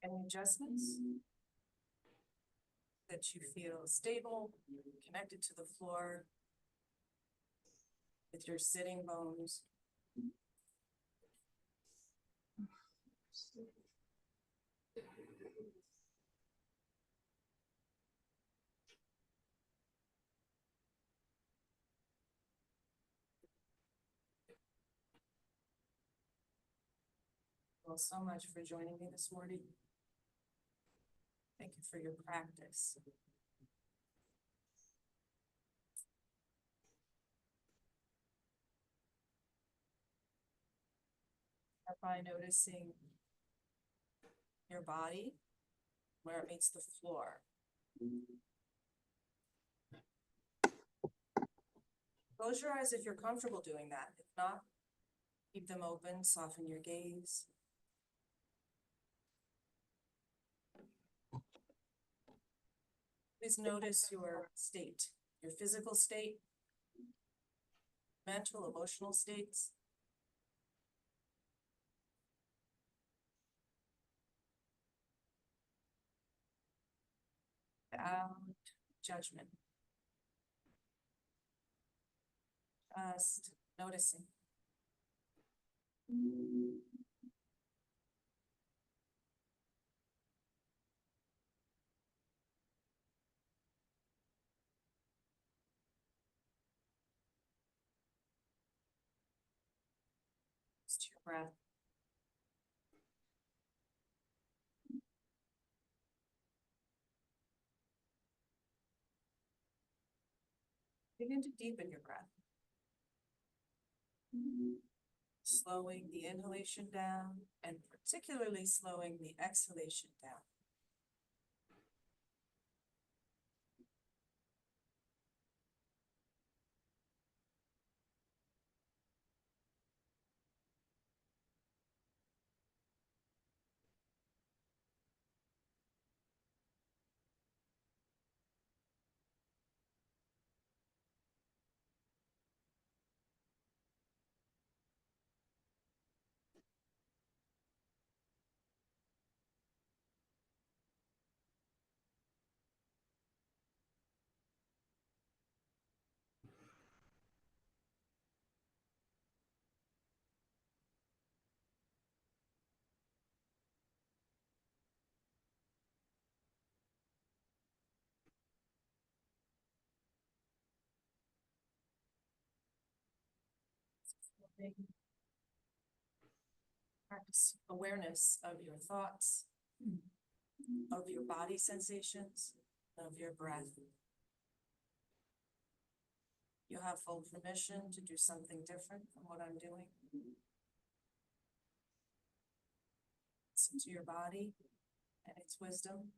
Any adjustments? That you feel stable, connected to the floor with your sitting bones. Well, so much for joining me this morning. Thank you for your practice. Start by noticing your body, where it meets the floor. Close your eyes if you're comfortable doing that. If not, keep them open, soften your gaze. Please notice your state, your physical state, mental, emotional states. Without judgment. Just noticing. Just your breath. Begin to deepen your breath. Slowing the inhalation down and particularly slowing the exhalation down. Practice awareness of your thoughts, of your body sensations, of your breath. You have full permission to do something different from what I'm doing. Listen to your body and its wisdom.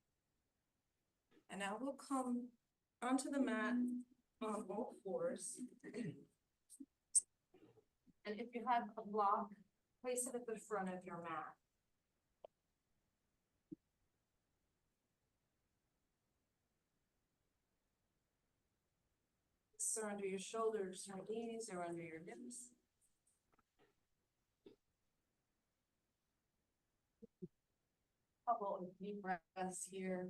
And now we'll come onto the mat on all fours. And if you have a block, place it at the front of your mat. So under your shoulders, your knees, or under your hips. Couple of deep breaths here.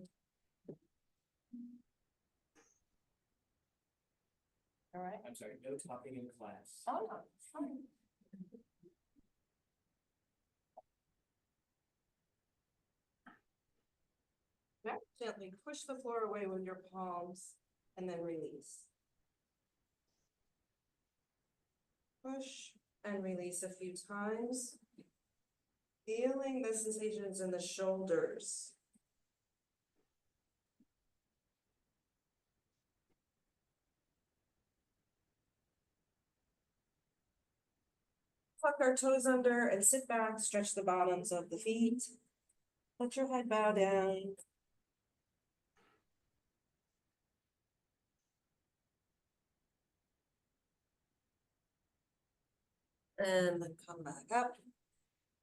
All right. I'm sorry, no talking in class. Oh, no, it's fine. Okay. Gently push the floor away with your palms and then release. Push and release a few times. Feeling the sensations in the shoulders. Tuck our toes under and sit back, stretch the bottoms of the feet. Let your head bow down. And then come back up.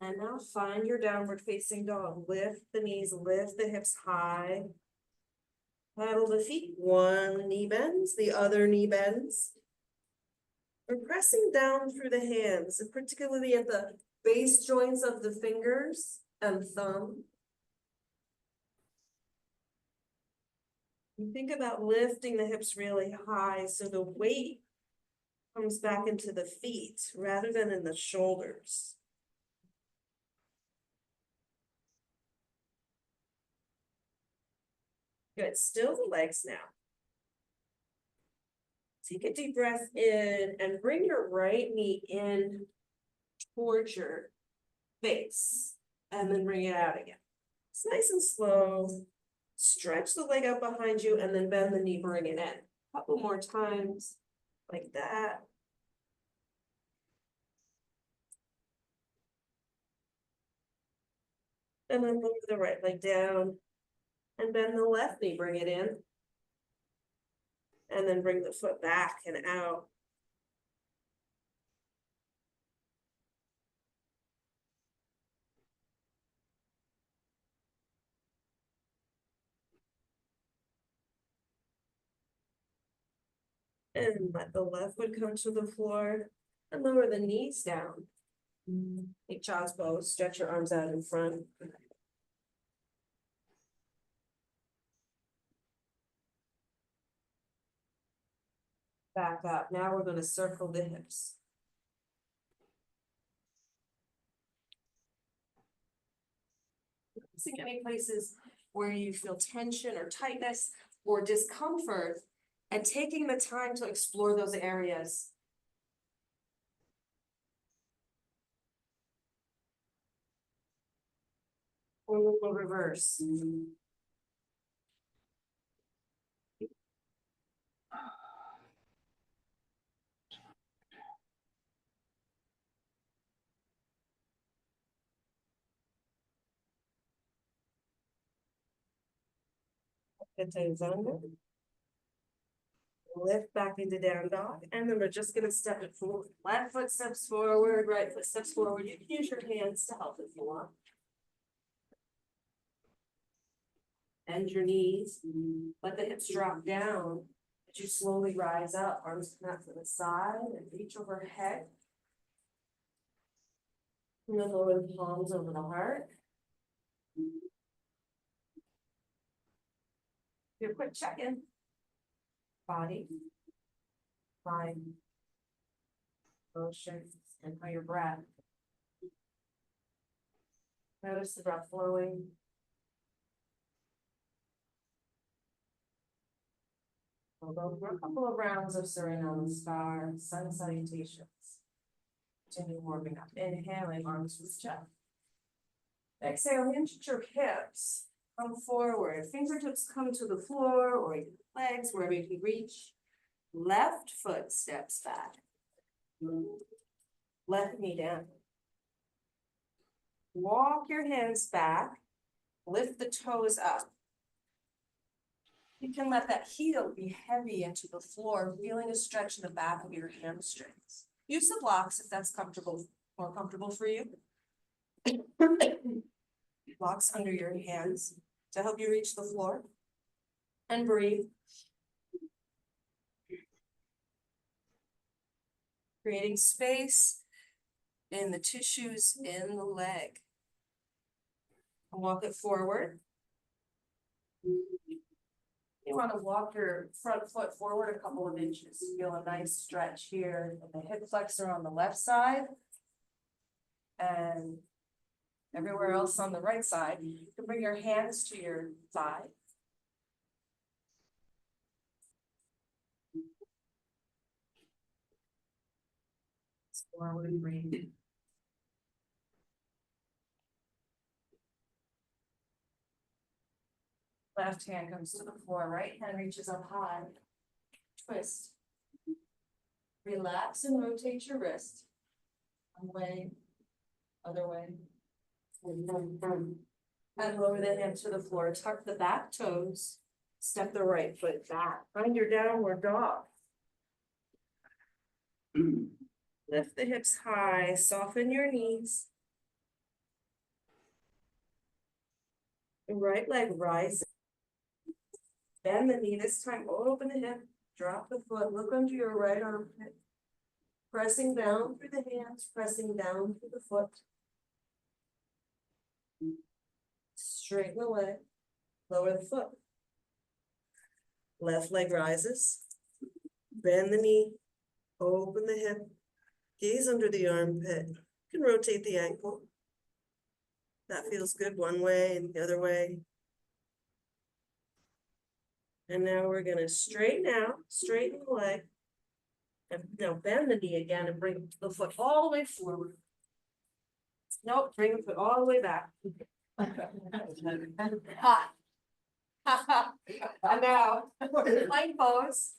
And now find your downward facing dog. Lift the knees, lift the hips high. Paddle the feet, one knee bends, the other knee bends. We're pressing down through the hands, and particularly at the base joints of the fingers and thumb. You think about lifting the hips really high so the weight comes back into the feet rather than in the shoulders. Good, still the legs now. Take a deep breath in and bring your right knee in towards your face and then bring it out again. It's nice and slow. Stretch the leg out behind you and then bend the knee, bring it in. A couple more times like that. And then lower the right leg down and bend the left knee, bring it in. And then bring the foot back and out. And let the left foot come to the floor and lower the knees down. Take child's pose, stretch your arms out in front. Back up. Now we're going to circle the hips. Noticing any places where you feel tension or tightness or discomfort and taking the time to explore those areas. Or we'll reverse. Good things under. Lift back into down dog, and then we're just gonna step it forward. Left foot steps forward, right foot steps forward. You can use your hands to help if you want. Bend your knees, let the hips drop down. As you slowly rise up, arms come out to the side and reach overhead. And then lower the palms over the heart. Do a quick check-in. Body, mind, motion, and how your breath. Notice the breath flowing. We'll go for a couple of rounds of Suriname Star, sun salutations. Continue warming up. Inhaling, arms to the chest. Exhale, hinge at your hips. Come forward. Fingertips come to the floor or your legs, wherever you can reach. Left foot steps back. Left knee down. Walk your hands back. Lift the toes up. You can let that heel be heavy into the floor, feeling a stretch in the back of your hamstrings. Use the blocks if that's more comfortable for you. Blocks under your hands to help you reach the floor. And breathe. Creating space in the tissues in the leg. Walk it forward. You want to walk your front foot forward a couple of inches. Feel a nice stretch here in the hip flexor on the left side. And everywhere else on the right side. You can bring your hands to your thigh. Forward breathe. Left hand comes to the floor, right hand reaches up high. Twist. Relax and rotate your wrist. One way, other way. And lower the hand to the floor. Tuck the back toes. Step the right foot back. Find your downward dog. Lift the hips high. Soften your knees. Right leg rises. Bend the knee this time, open the hip, drop the foot, look under your right armpit. Pressing down through the hands, pressing down through the foot. Straighten the leg, lower the foot. Left leg rises. Bend the knee, open the hip, gaze under the armpit. You can rotate the ankle. That feels good one way and the other way. And now we're gonna straighten out, straighten the leg. And now bend the knee again and bring the foot all the way forward. Nope, bring the foot all the way back. Ha. And now, plank pose.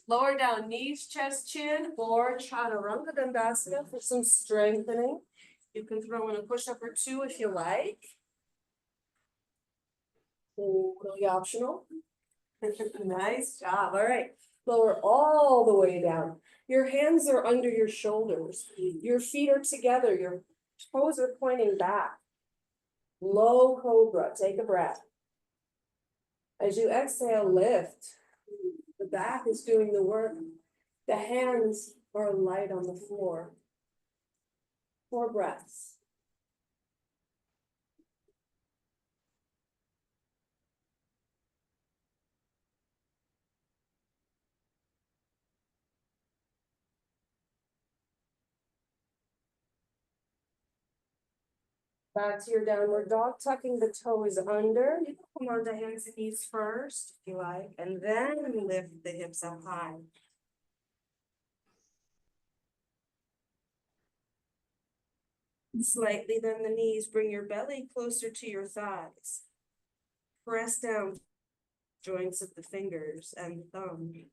Lower down knees, chest, chin, or chaturanga dandasana for some strengthening. You can throw in a push-up or two if you like. Totally optional. Nice job. All right. Lower all the way down. Your hands are under your shoulders. Your feet are together. Your toes are pointing back. Low cobra. Take a breath. As you exhale, lift. The back is doing the work. The hands are light on the floor. 4 breaths. Back to your downward dog, tucking the toes under. You can come onto hands and knees first, if you like, and then lift the hips up high. Slightly bend the knees, bring your belly closer to your thighs. Press down joints of the fingers and thumb.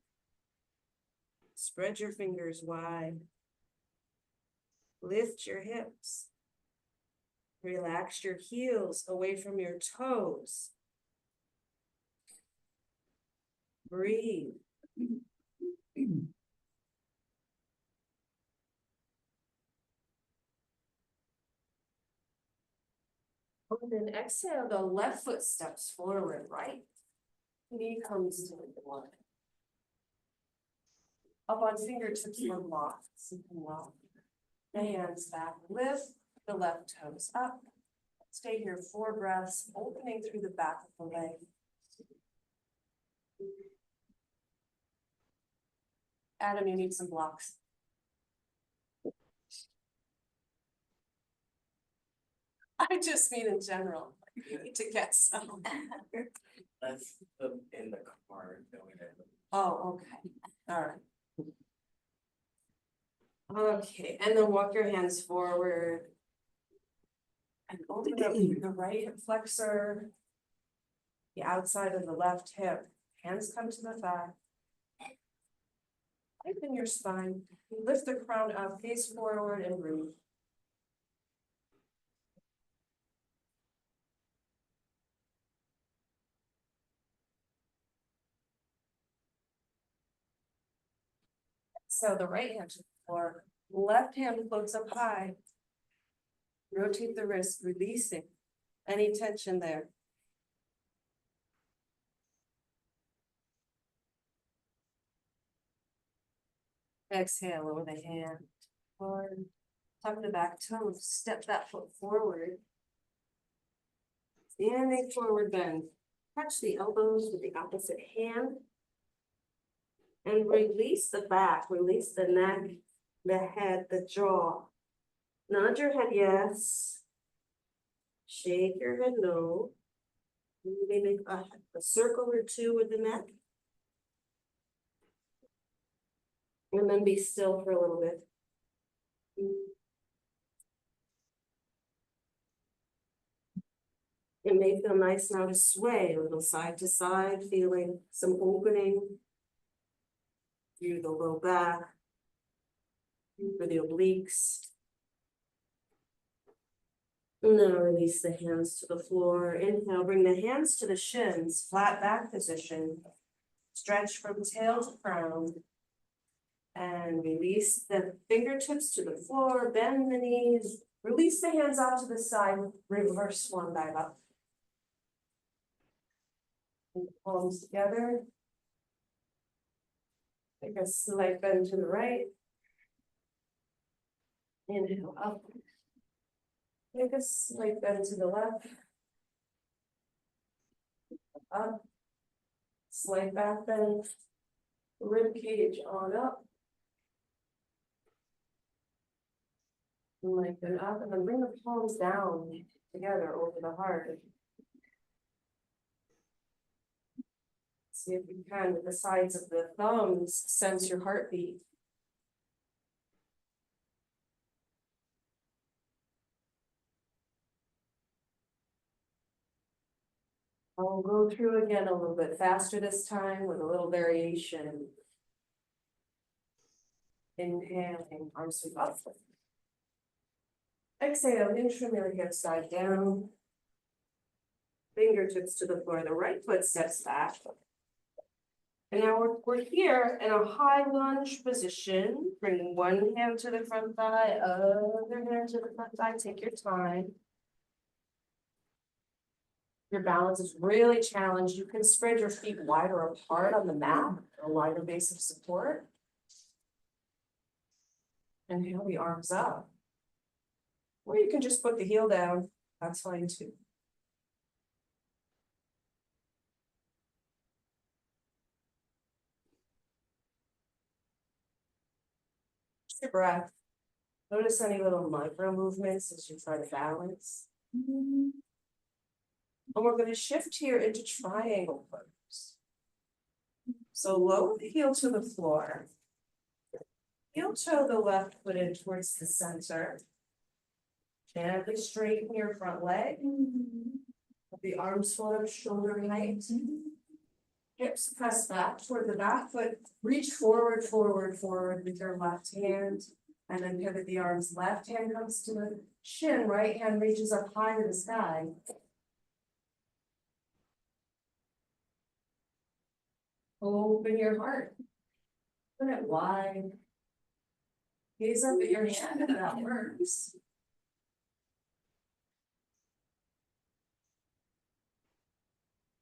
Spread your fingers wide. Lift your hips. Relax your heels away from your toes. Breathe. And then exhale, the left foot steps forward, right knee comes to the one. Up on fingertips or blocks. You can lock the hands back, lift the left toes up. Stay here 4 breaths, opening through the back of the leg. Adam, you need some blocks. I just mean in general, you need to get some. That's in the car going in. Oh, okay, all right. Okay, and then walk your hands forward. And open up the right hip flexor. The outside of the left hip. Hands come to the thigh. Tighten your spine. Lift the crown up, face forward and breathe. So the right hand to the floor, left hand floats up high. Rotate the wrist, releasing any tension there. Exhale over the hand. Forward. Tuck the back toe, step that foot forward. Standing forward bend. Touch the elbows with the opposite hand. And release the back, release the neck, the head, the jaw. Nod your head yes. Shake your head no. Maybe make a circle or two with the neck. And then be still for a little bit. It may feel nice now to sway a little side to side, feeling some opening through the low back, for the obliques. Now release the hands to the floor. Inhale, bring the hands to the shins, flat back position. Stretch from tail to crown. And release the fingertips to the floor, bend the knees, release the hands out to the side, reverse one dive up. And palms together. Take a slight bend to the right. Inhale up. Take a slight bend to the left. Up. Slide back then. Rib cage on up. Lengthen up and then bring the palms down together over the heart. See if you can, with the sides of the thumbs, sense your heartbeat. I'll go through again a little bit faster this time with a little variation. Inhaling, arms sweep up. Exhale, intramural hips side down. Fingertips to the floor, the right foot steps back. And now we're here in a high lunge position. Bring one hand to the front thigh, other hand to the front thigh, take your time. Your balance is really challenged. You can spread your feet wider apart on the mat, a wider base of support. Inhale the arms up. Or you can just put the heel down, that's fine too. Just your breath. Notice any little micro movements as you try to balance. And we're going to shift here into triangle pose. So lower the heel to the floor. Heel toe the left foot in towards the center. Gently straighten your front leg. Let the arms fold up shoulder height. Hips press back toward the back foot. Reach forward, forward, forward with your left hand. And then pivot the arms. Left hand comes to the shin. Right hand reaches up high to the sky. Open your heart. Open it wide. Gaze up at your hand if that works.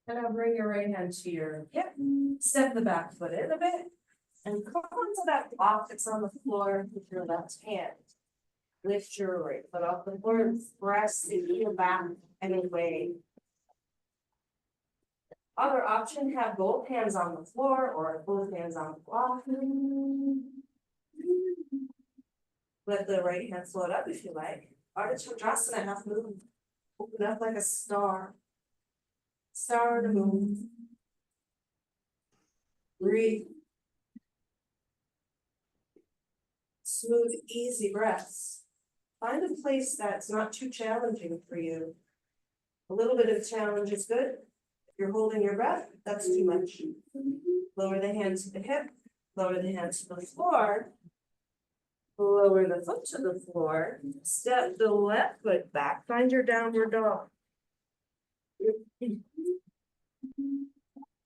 And now bring your right hand to your hip. Step the back foot in a bit. And come onto that block that's on the floor with your left hand. Lift your right foot off the floor and press the heel back and away. Other option, have both hands on the floor or both hands on the block. Let the right hand float up if you like. Ardha Chandrasana, half moon. Open up like a star. Star to move. Breathe. Smooth, easy breaths. Find a place that's not too challenging for you. A little bit of challenge is good. If you're holding your breath, that's too much. Lower the hands to the hip, lower the hands to the floor. Lower the foot to the floor. Step the left foot back. Find your downward dog.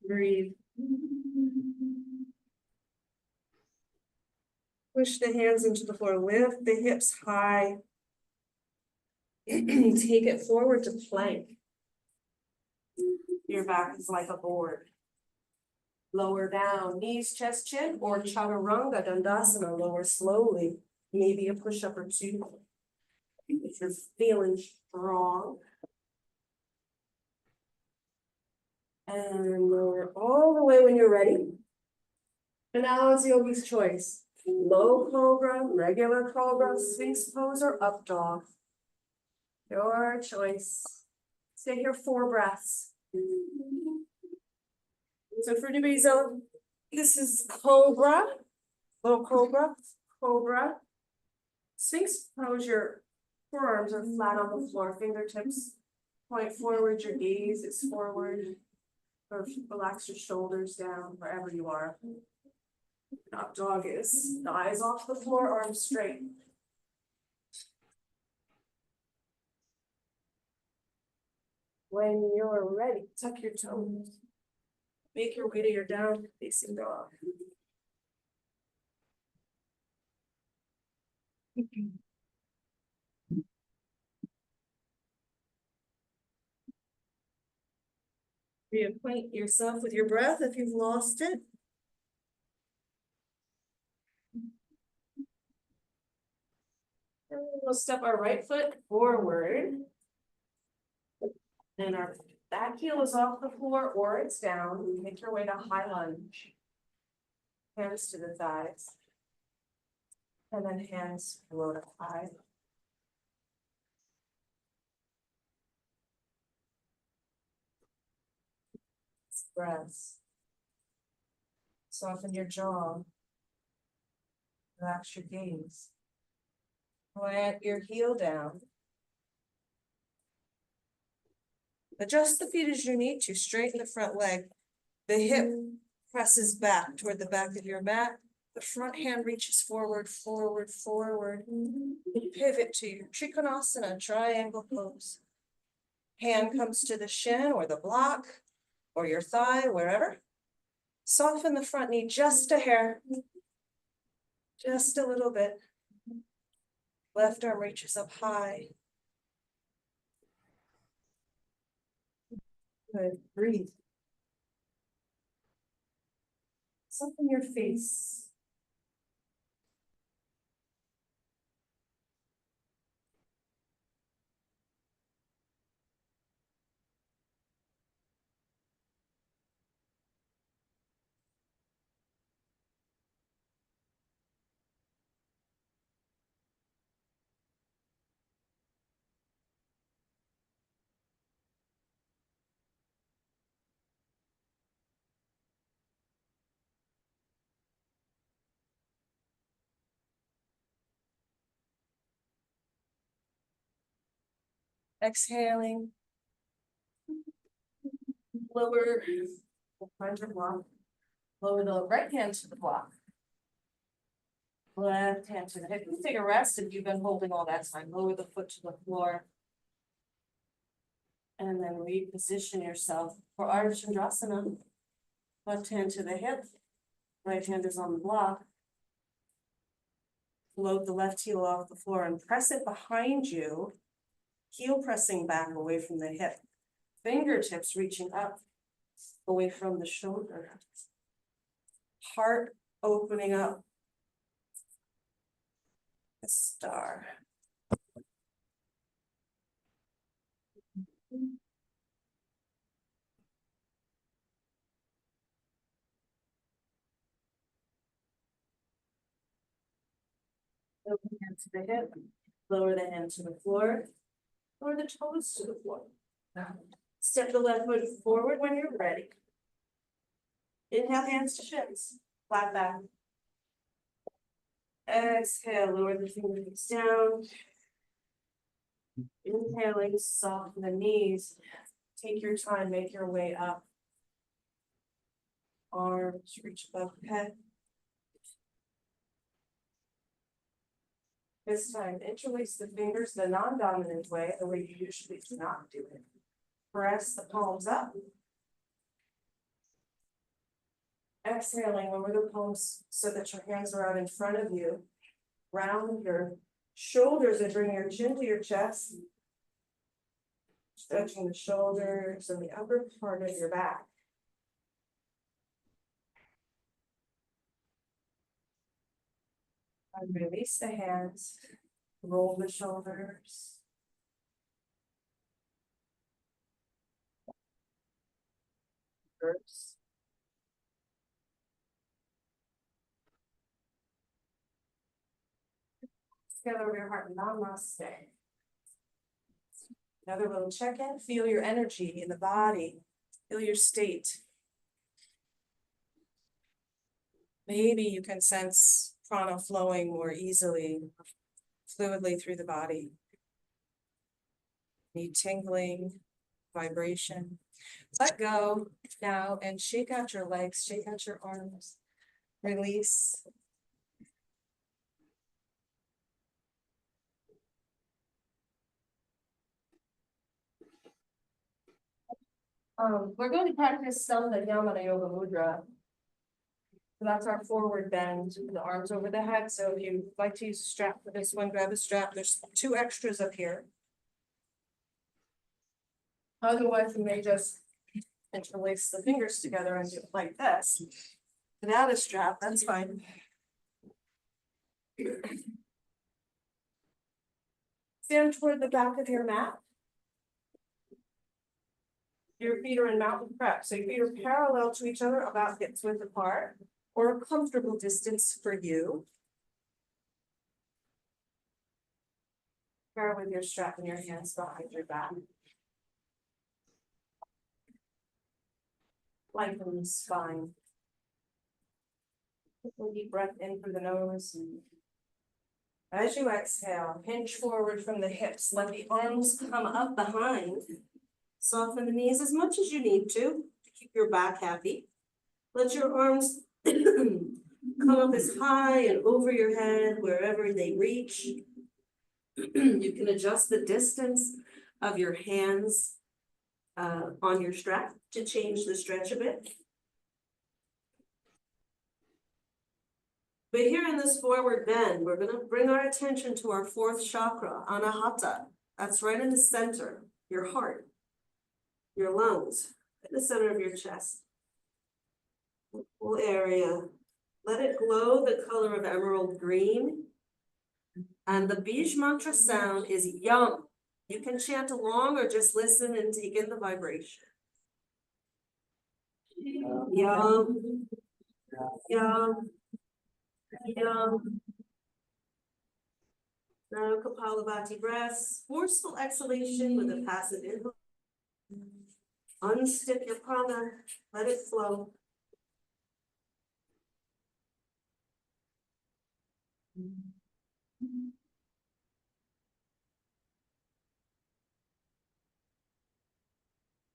Breathe. Push the hands into the floor. Lift the hips high. Take it forward to plank. Your back is like a board. Lower down, knees, chest, chin, or chaturanga dandasana, lower slowly. Maybe a push-up or two. If you're feeling strong. And lower all the way when you're ready. And now it's yogi's choice. Low cobra, regular cobra, sphinx pose, or up dog. Your choice. Stay here 4 breaths. So for anybody's own, this is cobra, low cobra, cobra. Sphinx pose, your forearms are flat on the floor, fingertips point forward, your gaze is forward. Or relax your shoulders down wherever you are. Up dog is the eyes off the floor, arms straight. When you're ready, tuck your toes. Make your way to your down facing dog. Reacquaint yourself with your breath if you've lost it. And we'll step our right foot forward. And our That heel is off the floor or it's down. Make your way to high lunge. Hands to the thighs. And then hands below the thigh. Breaths. Soften your jaw. Relax your gaze. Plant your heel down. Adjust the feet as you need to. Straighten the front leg. The hip presses back toward the back of your mat. The front hand reaches forward, forward, forward. Pivot to your Trikonasana, triangle pose. Hand comes to the shin or the block or your thigh, wherever. Soften the front knee just a hair. Just a little bit. Left arm reaches up high. Good, breathe. Soften your face. Exhaling. Lower, find your block. Lower the right hand to the block. Left hand to the hip. You can take a rest if you've been holding all that time. Lower the foot to the floor. And then reposition yourself for Ardha Chandrasana. Left hand to the hip. Right hand is on the block. Load the left heel off the floor and press it behind you. Heel pressing back away from the hip. Fingertips reaching up away from the shoulder. Heart opening up. A star. Open hand to the hip. Lower the hand to the floor. Lower the toes to the floor. Step the left foot forward when you're ready. Inhale, hands to shins. Flat back. Exhale, lower the fingertips down. Inhaling, soften the knees. Take your time, make your way up. Arms reach above the head. This time, interlace the fingers the non-dominant way, the way you usually do not do it. Press the palms up. Exhaling, lower the palms so that your hands are out in front of you. Round your shoulders and bring your chin to your chest. Stretching the shoulders and the upper part of your back. And release the hands. Roll the shoulders. First. Together over your heart, namaste. Another little check-in. Feel your energy in the body. Feel your state. Maybe you can sense prana flowing more easily, fluidly through the body. Need tingling, vibration. Let go now and shake out your legs, shake out your arms. Release. We're going to practice some of the Yamana Yoga Mudra. So that's our forward bend, the arms over the head. So if you'd like to use a strap for this one, grab a strap. There's 2 extras up here. Otherwise, you may just interlace the fingers together and do it like this. Without a strap, that's fine. Stand toward the back of your mat. Your feet are in mountain prep, so your feet are parallel to each other, about hips width apart, or a comfortable distance for you. Pair with your strap and your hands behind your back. Lengthen the spine. Take a deep breath in through the nose. As you exhale, hinge forward from the hips, let the arms come up behind. Soften the knees as much as you need to keep your back happy. Let your arms come up as high and over your head, wherever they reach. You can adjust the distance of your hands on your strap to change the stretch a bit. But here in this forward bend, we're gonna bring our attention to our fourth chakra, Anahata. That's right in the center, your heart, your lungs, in the center of your chest. Whole area. Let it glow the color of emerald green. And the Bij mantra sound is yum. You can chant along or just listen and take in the vibration. Yum, yum, yum. Now Kapalabhati breaths, forceful exhalation with a passive inhale. Unstick your prana, let it flow.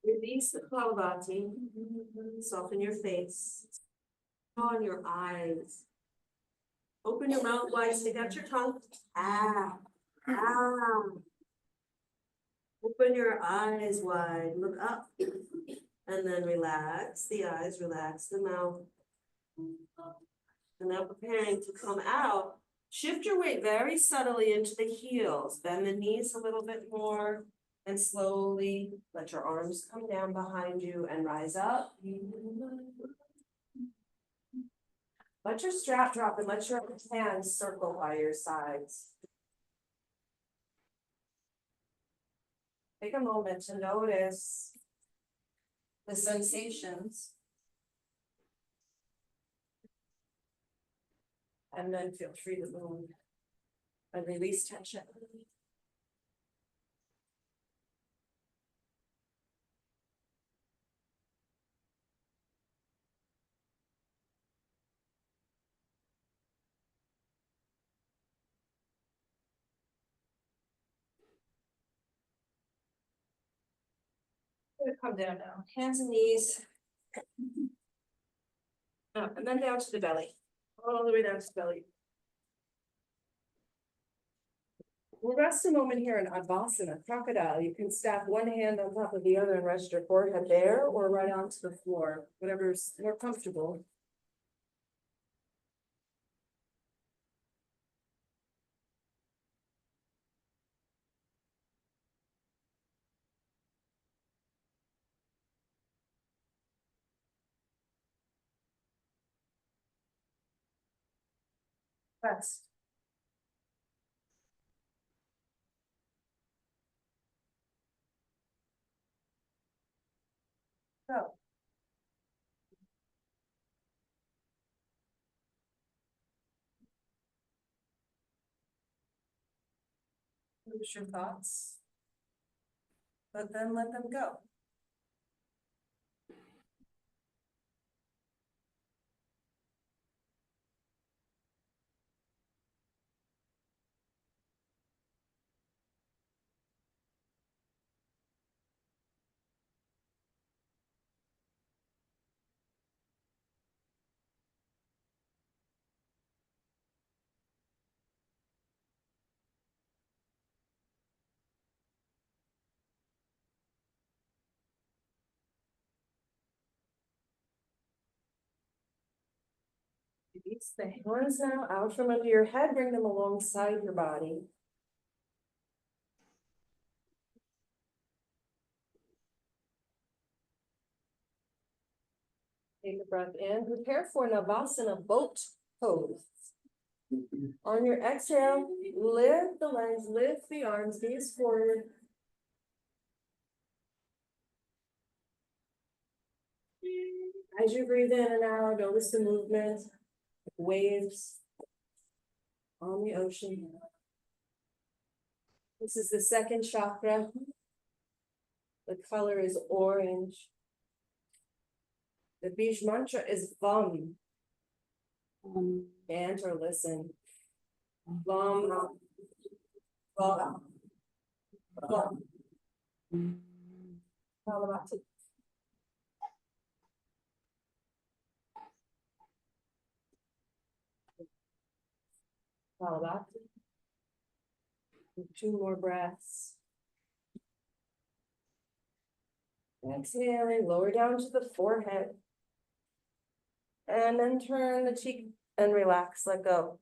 Release the Kapalabhati, soften your face, on your eyes. Open your mouth wide, stick out your tongue. Ah, ah. Open your eyes wide, look up, and then relax the eyes, relax the mouth. And now preparing to come out, shift your weight very subtly into the heels, bend the knees a little bit more, and slowly let your arms come down behind you and rise up. Let your strap drop and let your hands circle by your sides. Take a moment to notice the sensations. And then feel free to move and release tension. Gonna come down now, hands and knees. Up and then down to the belly, all the way down to the belly. We'll rest a moment here in Advasana, crocodile. You can stack one hand on top of the other and rest your forehead there or right onto the floor, whatever's more comfortable. Rest. Go. Notice your thoughts, but then let them go. Release the hands now out from under your head, bring them alongside your body. Take a breath in, prepare for Navasana boat pose. On your exhale, lift the legs, lift the arms, gaze forward. As you breathe in and out, notice the movement, waves on the ocean. This is the second chakra. The color is orange. The Bij mantra is Vam. Chant or listen. Vam. Vam. Vam. Kalamati. Kalamati. 2 more breaths. Exhaling, lower down to the forehead. And then turn the cheek and relax, let go.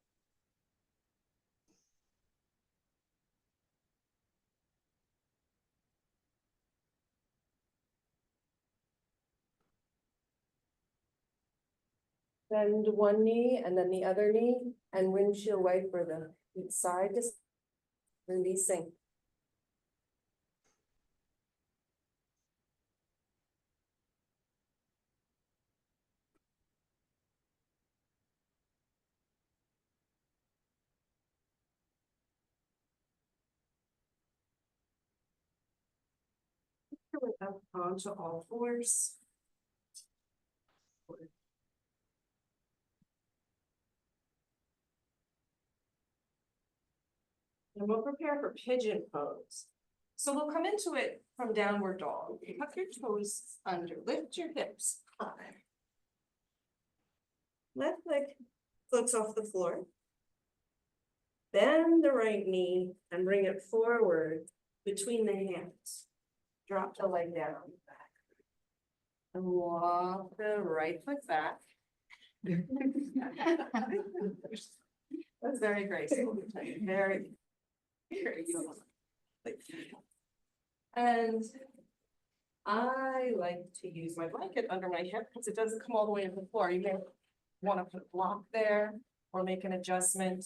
Bend one knee and then the other knee and windshield wiper them side to side, releasing. Up onto all fours. And we'll prepare for pigeon pose. So we'll come into it from downward dog. Tuck your toes under, lift your hips high. Left leg floats off the floor. Bend the right knee and bring it forward between the hands. Drop the leg down. And walk the right foot back. That's very graceful. Very. And I like to use my blanket under my hip because it doesn't come all the way to the floor. You may want to put a block there or make an adjustment.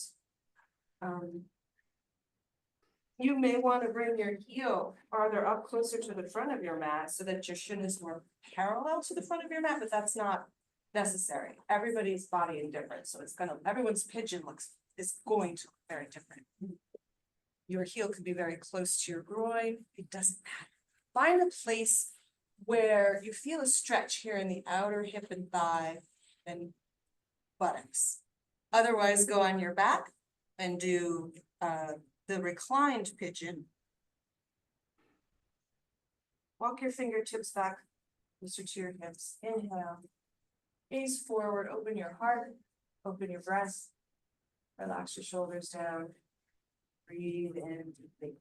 You may want to bring your heel farther up closer to the front of your mat so that your shin is more parallel to the front of your mat, but that's not necessary. Everybody's body is different, so everyone's pigeon is going to look very different. Your heel could be very close to your groin. It doesn't matter. Find a place where you feel a stretch here in the outer hip and thigh and buttocks. Otherwise, go on your back and do the reclined pigeon. Walk your fingertips back closer to your hips. Inhale. Gaze forward. Open your heart. Open your breast. Relax your shoulders down. Breathe in deeply.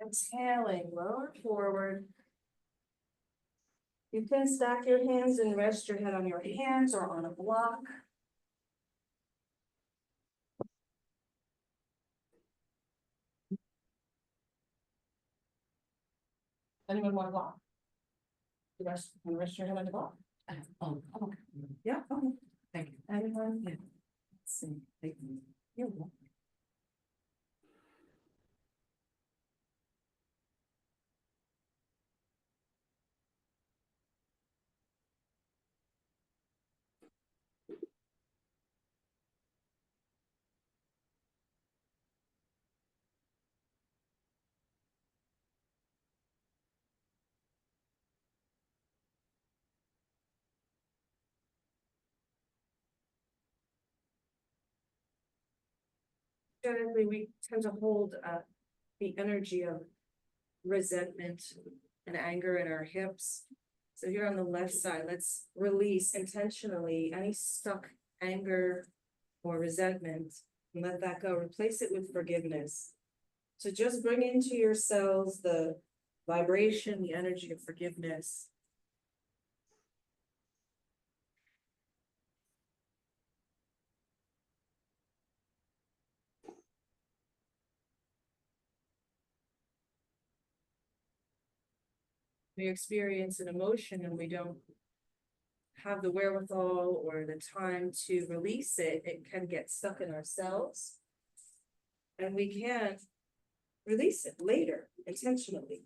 Exhaling, lower forward. You can stack your hands and rest your head on your hands or on a block. Anyone want a block? Rest your head on the block. Oh, okay. Yeah, okay. Thank you. Anyone? Yeah. Let's see. Thank you. You're welcome. Generally, we tend to hold the energy of resentment and anger in our hips. So here on the left side, let's release intentionally any stuck anger or resentment and let that go. Replace it with forgiveness. So just bring into your cells the vibration, the energy of forgiveness. We experience an emotion and we don't have the wherewithal or the time to release it, it can get stuck in our cells. And we can release it later, intentionally.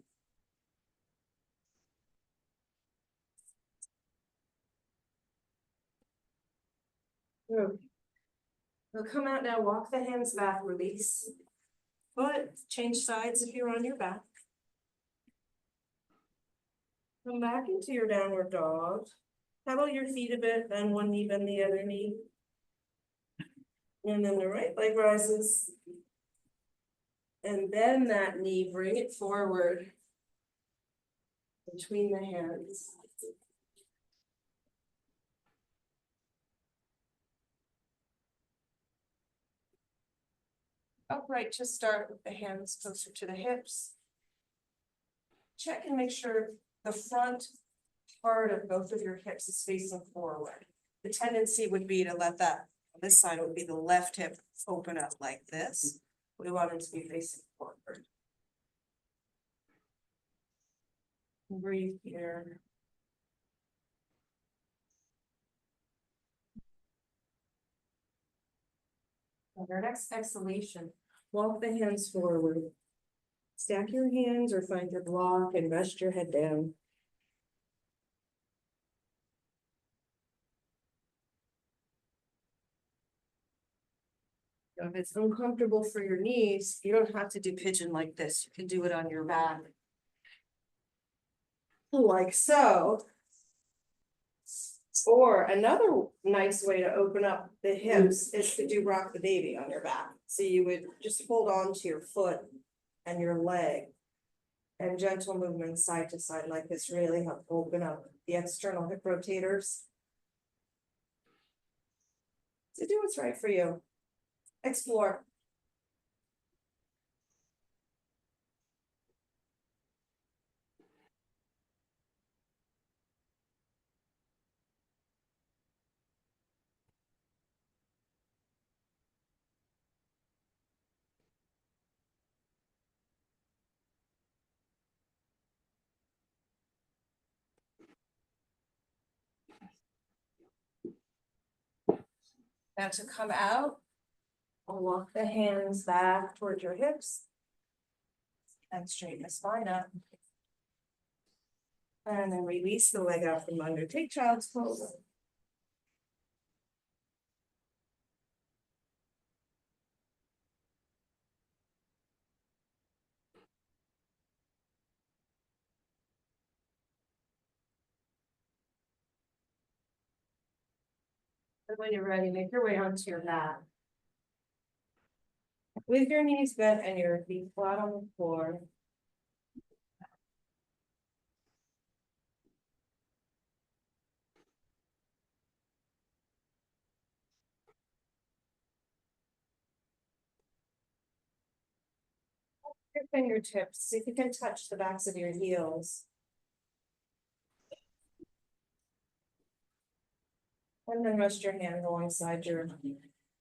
Okay. We'll come out now, walk the hands back, release. Foot, change sides if you're on your back. Come back into your downward dog. Pedal your feet a bit, then one knee, bend the other knee. And then the right leg rises. And bend that knee, bring it forward. Between the hands. Upright to start with the hands closer to the hips. Check and make sure the front part of both of your hips is facing forward. The tendency would be to let that, this side would be the left hip open up like this. We want it to be facing forward. Breathe here. On our next exhalation, walk the hands forward. Stack your hands or find your block and rest your head down. If it's uncomfortable for your knees, you don't have to do pigeon like this. You can do it on your back. Like so. Or another nice way to open up the hips is to do rock the baby on your back. So you would just hold on to your foot and your leg. And gentle movements side to side like this really help open up the external hip rotators. So do what's right for you. Explore. Now to come out, I'll walk the hands back towards your hips. And straighten the spine up. And then release the leg out from under. Take child's pose. And when you're ready, make your way onto your mat. With your knees bent and your feet flat on the floor. Your fingertips, see if you can touch the backs of your heels. And then rest your hand alongside your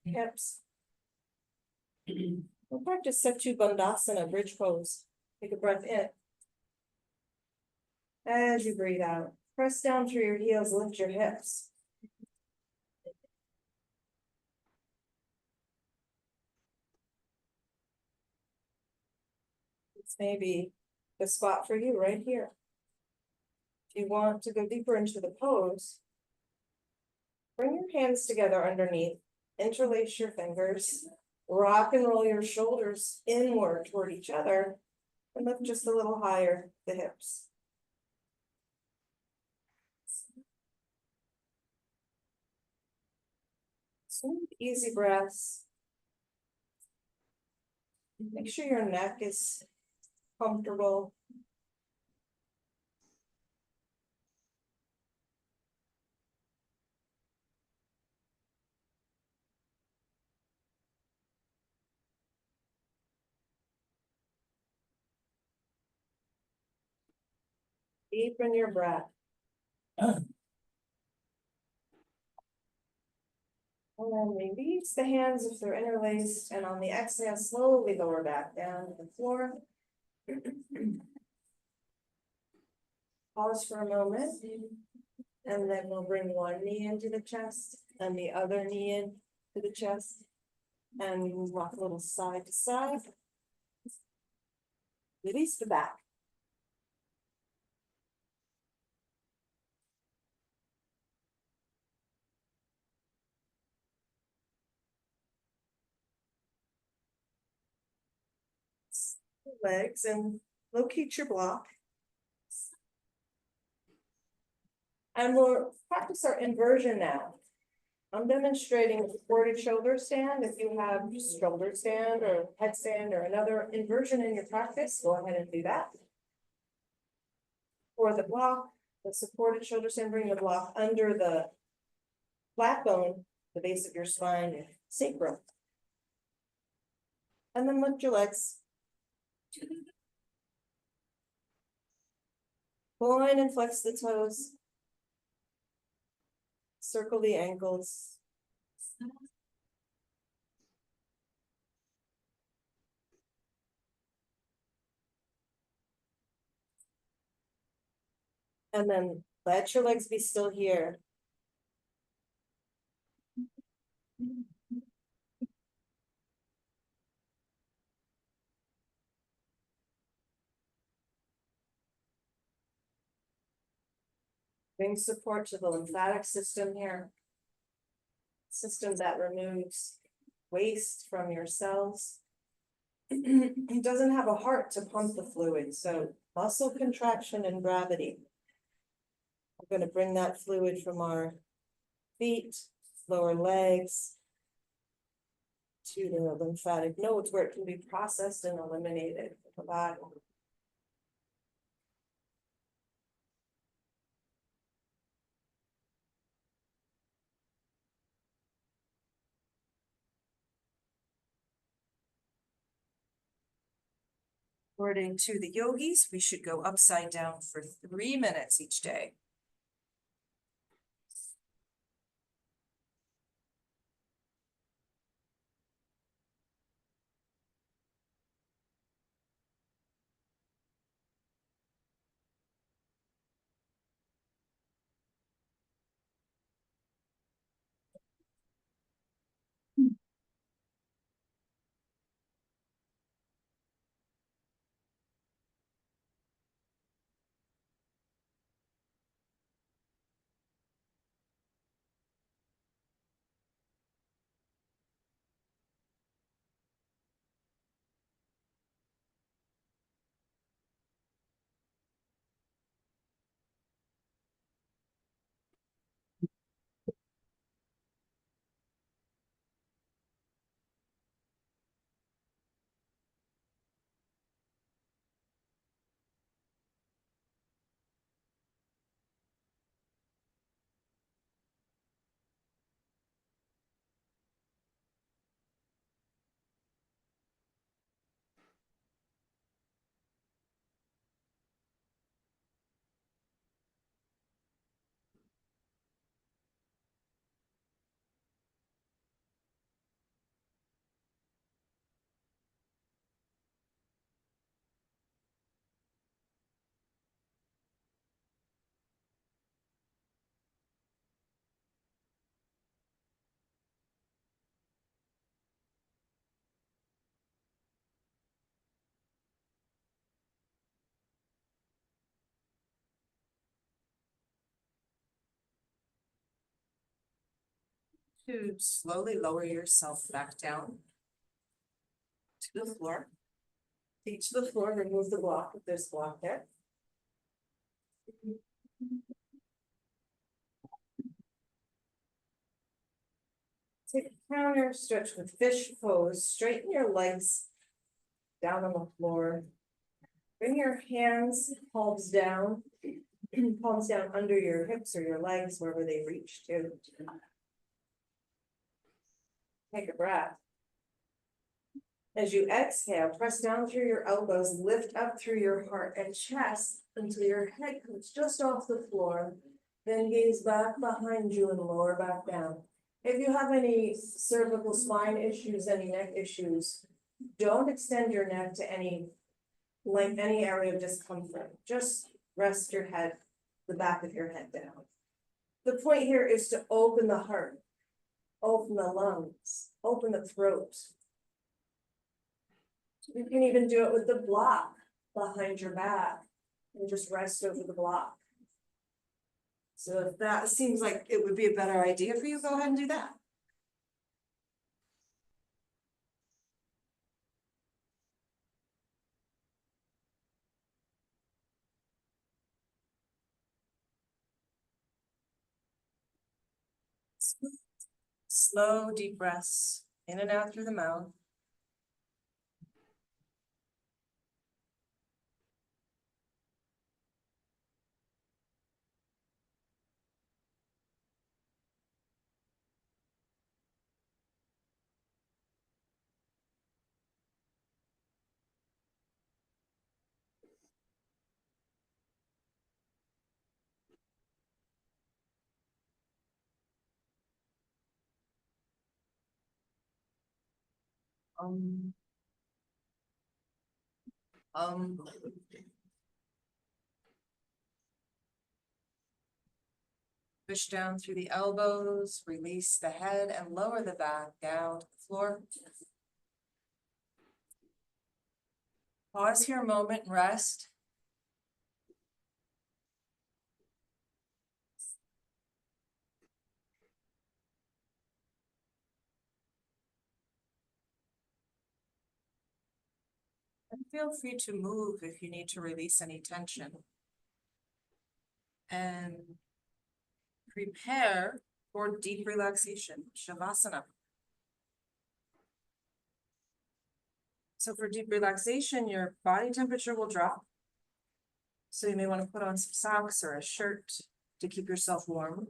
hips. We'll practice Setu Bandhasana, bridge pose. Take a breath in. As you breathe out, press down through your heels, lift your hips. This may be the spot for you right here. If you want to go deeper into the pose, bring your hands together underneath, interlace your fingers, rock and roll your shoulders inward toward each other, and lift just a little higher the hips. Smooth, easy breaths. Make sure your neck is comfortable. Deepen your breath. And then release the hands if they're interlaced, and on the exhale, slowly lower back down to the floor. Pause for a moment, and then we'll bring one knee into the chest and the other knee in to the chest. And we can walk a little side to side. Release the back. legs and locate your block. And we'll practice our inversion now. I'm demonstrating a supported shoulder stand. If you have shoulder stand or headstand or another inversion in your practice, go ahead and do that. For the block, the supported shoulder stand, bring the block under the flat bone, the base of your spine, and sacrum. And then lift your legs. Point and flex the toes. Circle the ankles. And then let your legs be still here. Bring support to the lymphatic system here. System that removes waste from your cells. It doesn't have a heart to pump the fluid, so muscle contraction and gravity. We're going to bring that fluid from our feet, lower legs, to the lymphatic nodes where it can be processed and eliminated from the body. According to the yogis, we should go upside down for 3 minutes each day. To slowly lower yourself back down to the floor. Feet to the floor, remove the block if there's a block there. Take a counter, stretch with fish pose, straighten your legs down on the floor. Bring your hands, palms down under your hips or your legs, wherever they reach to. Take a breath. As you exhale, press down through your elbows, lift up through your heart and chest until your head comes just off the floor. Then gaze back behind you and lower back down. If you have any cervical spine issues, any neck issues, don't extend your neck to any area of discomfort. Just rest your head, the back of your head down. The point here is to open the heart, open the lungs, open the throat. You can even do it with the block behind your back and just rest over the block. So if that seems like it would be a better idea for you, go ahead and do that. Slow, deep breaths in and out through the mouth. Um, um. Push down through the elbows, release the head and lower the back down to the floor. Pause here a moment and rest. And feel free to move if you need to release any tension. And prepare for deep relaxation, Shavasana. So for deep relaxation, your body temperature will drop. So you may want to put on some socks or a shirt to keep yourself warm.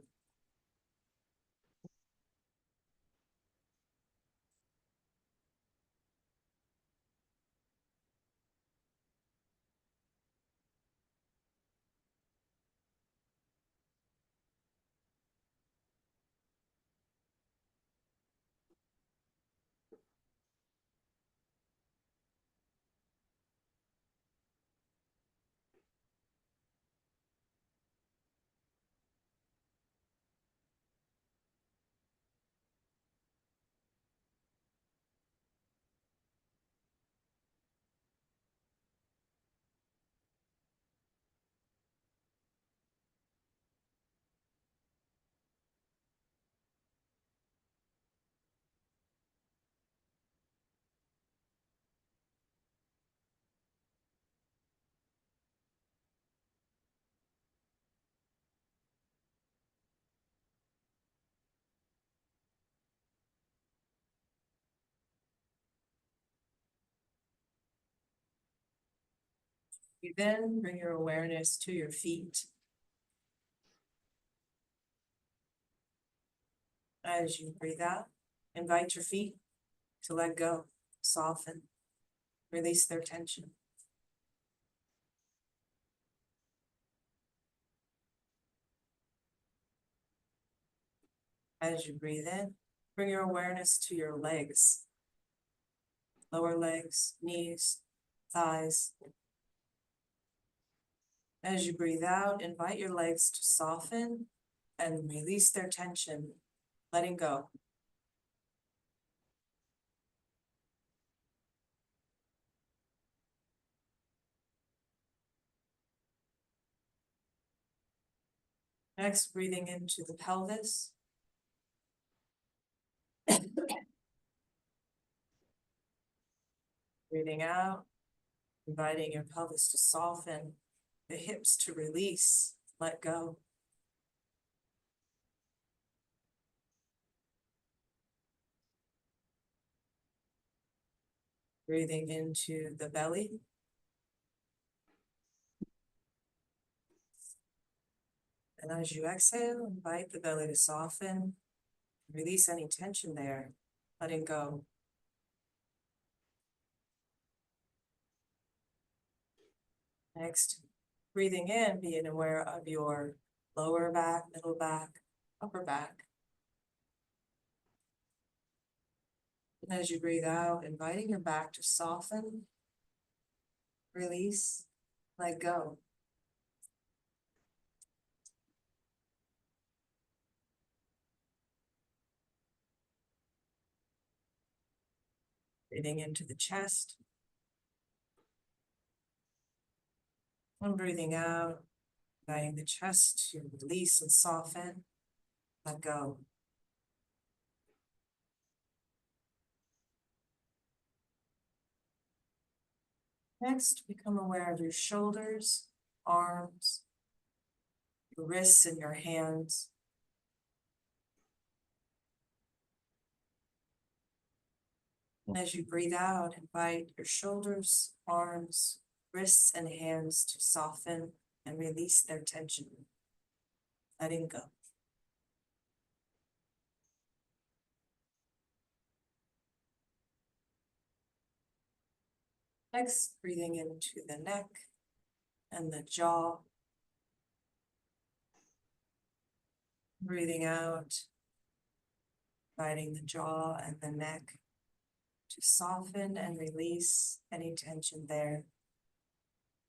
You then bring your awareness to your feet. As you breathe out, invite your feet to let go, soften, release their tension. As you breathe in, bring your awareness to your legs, lower legs, knees, thighs. As you breathe out, invite your legs to soften and release their tension, letting go. Next, breathing into the pelvis. Breathing out, inviting your pelvis to soften, the hips to release, let go. Breathing into the belly. And as you exhale, invite the belly to soften, release any tension there, letting go. Next, breathing in, being aware of your lower back, middle back, upper back. And as you breathe out, inviting your back to soften, release, let go. Breathing into the chest. And breathing out, inviting the chest to release and soften, let go. Next, become aware of your shoulders, arms, your wrists and your hands. As you breathe out, invite your shoulders, arms, wrists, and hands to soften and release their tension, letting go. Next, breathing into the neck and the jaw. Breathing out, inviting the jaw and the neck to soften and release any tension there,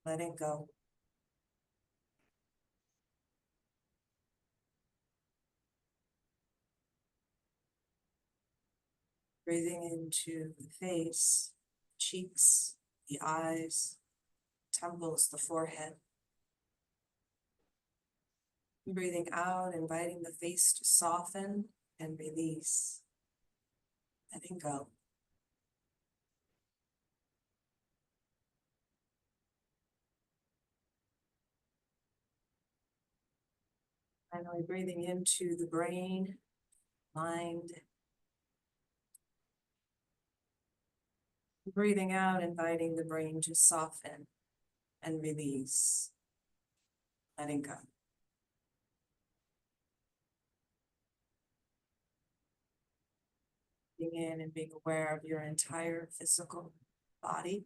letting go. Breathing into the face, cheeks, the eyes, temples, the forehead. Breathing out, inviting the face to soften and release, letting go. Finally, breathing into the brain, mind. Breathing out, inviting the brain to soften and release, letting go. Being in and being aware of your entire physical body.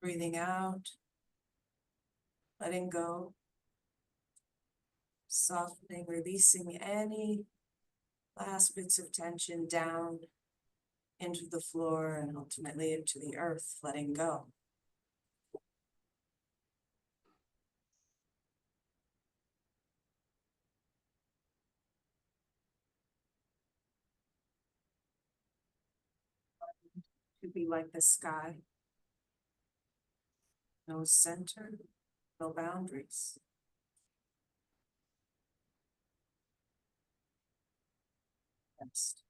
Breathing out, letting go, softening, releasing any last bits of tension down into the floor and ultimately into the earth, letting go. To be like the sky. No center, no boundaries. Rest.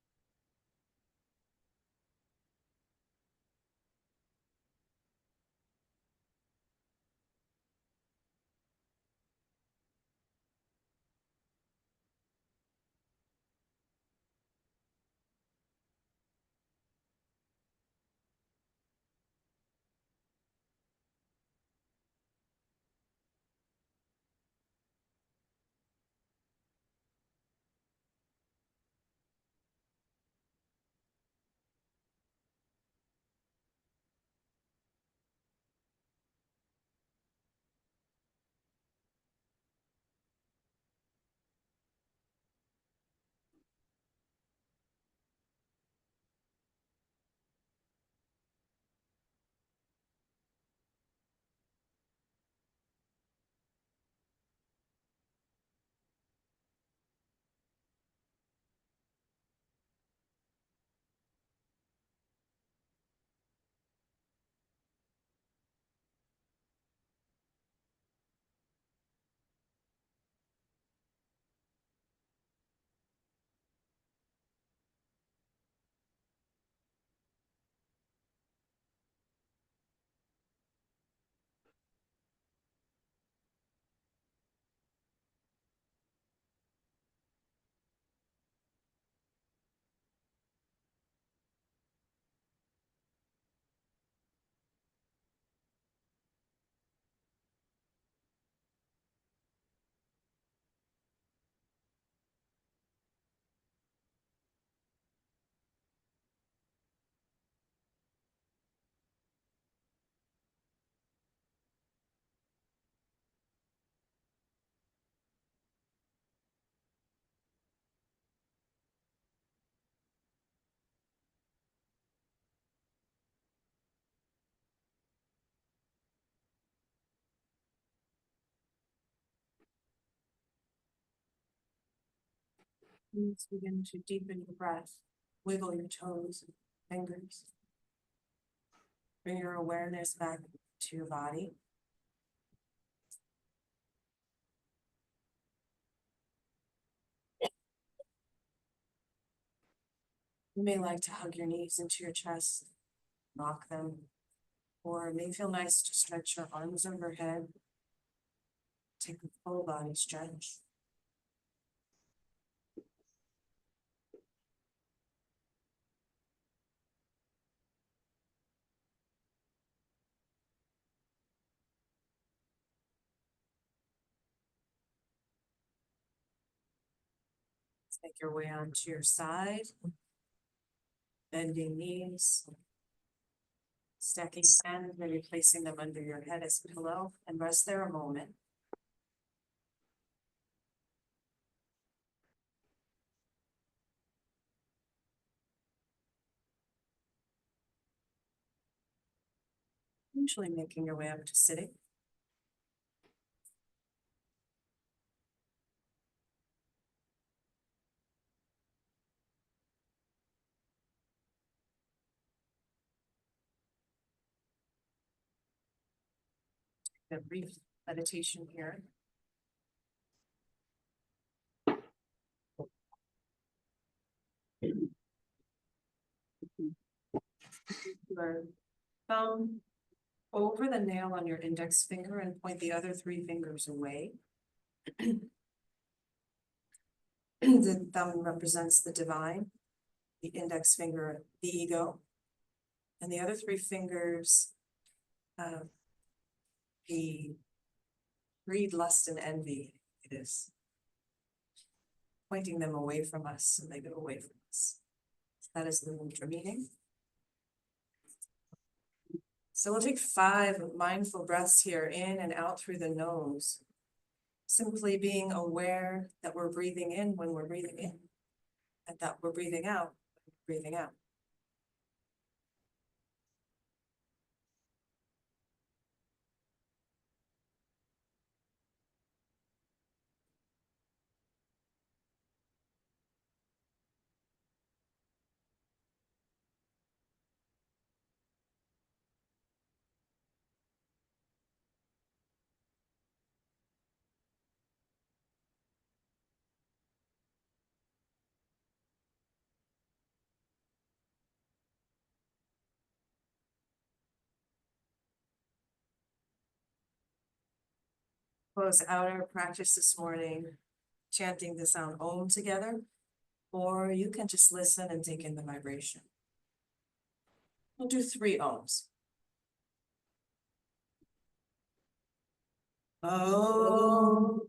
Let's begin to deepen your breath. Wiggle your toes and fingers. Bring your awareness back to your body. You may like to hug your knees into your chest, rock them, or it may feel nice to stretch your arms overhead. Take a full body stretch. Make your way onto your side. Bending knees. Stacking hands, maybe placing them under your head as a pillow, and rest there a moment. Usually making your way up to sitting. A brief meditation here. Your thumb over the nail on your index finger and point the other 3 fingers away. The thumb represents the divine, the index finger, the ego, and the other 3 fingers, the greed, lust, and envy. It is pointing them away from us, so they go away from us. That is the mantra meaning. So we'll take 5 mindful breaths here, in and out through the nose. Simply being aware that we're breathing in when we're breathing in, and that we're breathing out when we're breathing out. Close out our practice this morning, chanting the sound Om together, or you can just listen and take in the vibration. We'll do 3 Oms. Om.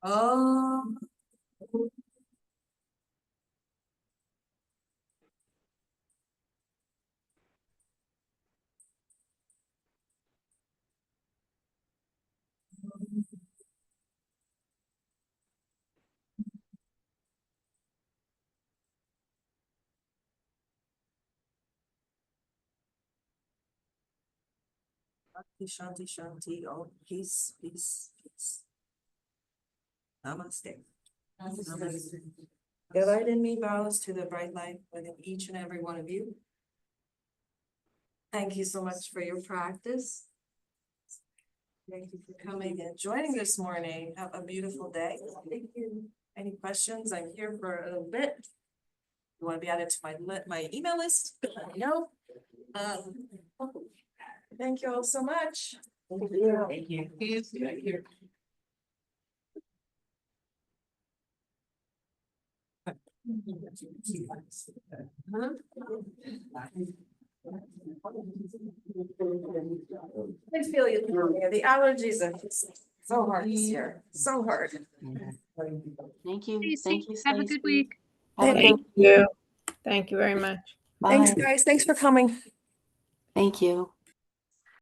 Om. Shanti, Shanti, Om. Peace, peace, peace. Namaste. Namaste. The light in me bows to the bright light within each and every one of you. Thank you so much for your practice. Thank you for coming and joining this morning. Have a beautiful day. Thank you. Any questions? I'm here for a little bit. You want to be added to my email list? Let me know. Thank you all so much. Thank you. Thank you. Thank you. I feel you. The allergies are just so hard this year. So hard. Thank you. Stacey, Thank you, have a good Stacey. week. Have a Thank good you. Thank you very much. Bye. Thanks, guys. Thanks for coming. Thank you.